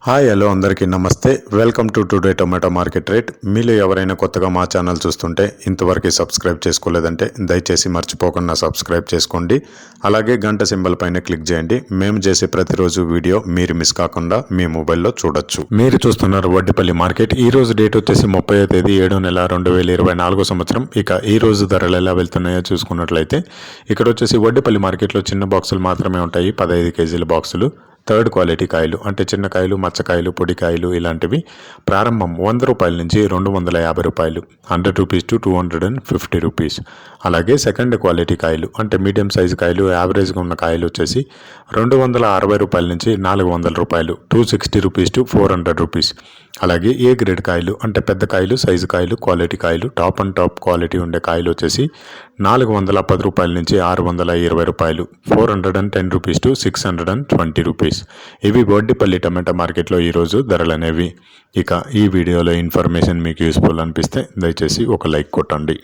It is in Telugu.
హాయ్ హలో అందరికీ నమస్తే. Welcome to today tomato market rate. మీలో ఎవరైనా కొత్తగా మా ఛానల్ చూస్తుంటే ఇంతవరకు సబ్స్క్రైబ్ చేసుకోలేదంటే దయచేసి మర్చిపోకుండా సబ్స్క్రైబ్ చేసుకోండి. అలాగే గంట సింబల్ పైన క్లిక్ చేయండి. మేము చేసే ప్రతిరోజు వీడియో మీరు మిస్ కాకుండా మీ మొబైల్లో చూడొచ్చు. మీరు చూస్తున్నారు వడ్డిపల్లి మార్కెట్. ఈ రోజు డేట్ వచ్చేసి 30వ తేదీ 7వ నెల 2024 సంవత్సరం. ఇక ఈ రోజు ధరలు ఎలా వెళ్తున్నాయో చూసుకున్నట్లయితే ఇక్కడ వచ్చేసి వడ్డిపల్లి మార్కెట్లో చిన్న బాక్సులు మాత్రమే ఉంటాయి. 15 కేజీల బాక్సులు. థర్డ్ క్వాలిటీ కాయలు అంటే చిన్న కాయలు, మచ్చకాయలు, పొడికాయలు ఇలాంటివి ప్రారంభం 100 రూపాయల నుంచి 250 రూపాయలు, 100 రూపీస్ టు 250 రూపీస్. అలాగే సెకండ్ క్వాలిటీ కాయలు అంటే మీడియం సైజు కాయలు, యావరేజ్గా ఉన్న కాయలు వచ్చేసి 260 రూపాయల నుంచి 400 రూపాయలు, 260 రూపీస్ టు 400 రూపీస్. అలాగే ఏ గ్రేడ్ కాయలు అంటే పెద్ద కాయలు, సైజు కాయలు, క్వాలిటీ కాయలు, టాప్ అండ్ టాప్ క్వాలిటీ ఉండే కాయలు వచ్చేసి 410 రూపాయల నుంచి 620 రూపాయలు, 410 రూపీస్ టు 620 రూపీస్. ఇవి వడ్డిపల్లి టమాటా మార్కెట్లో ఈరోజు ధరలు అనేవి. ఇక ఈ వీడియోలో ఇన్ఫర్మేషన్ మీకు యూస్ఫుల్ అనిపిస్తే దయచేసి ఒక లైక్ కొట్టండి.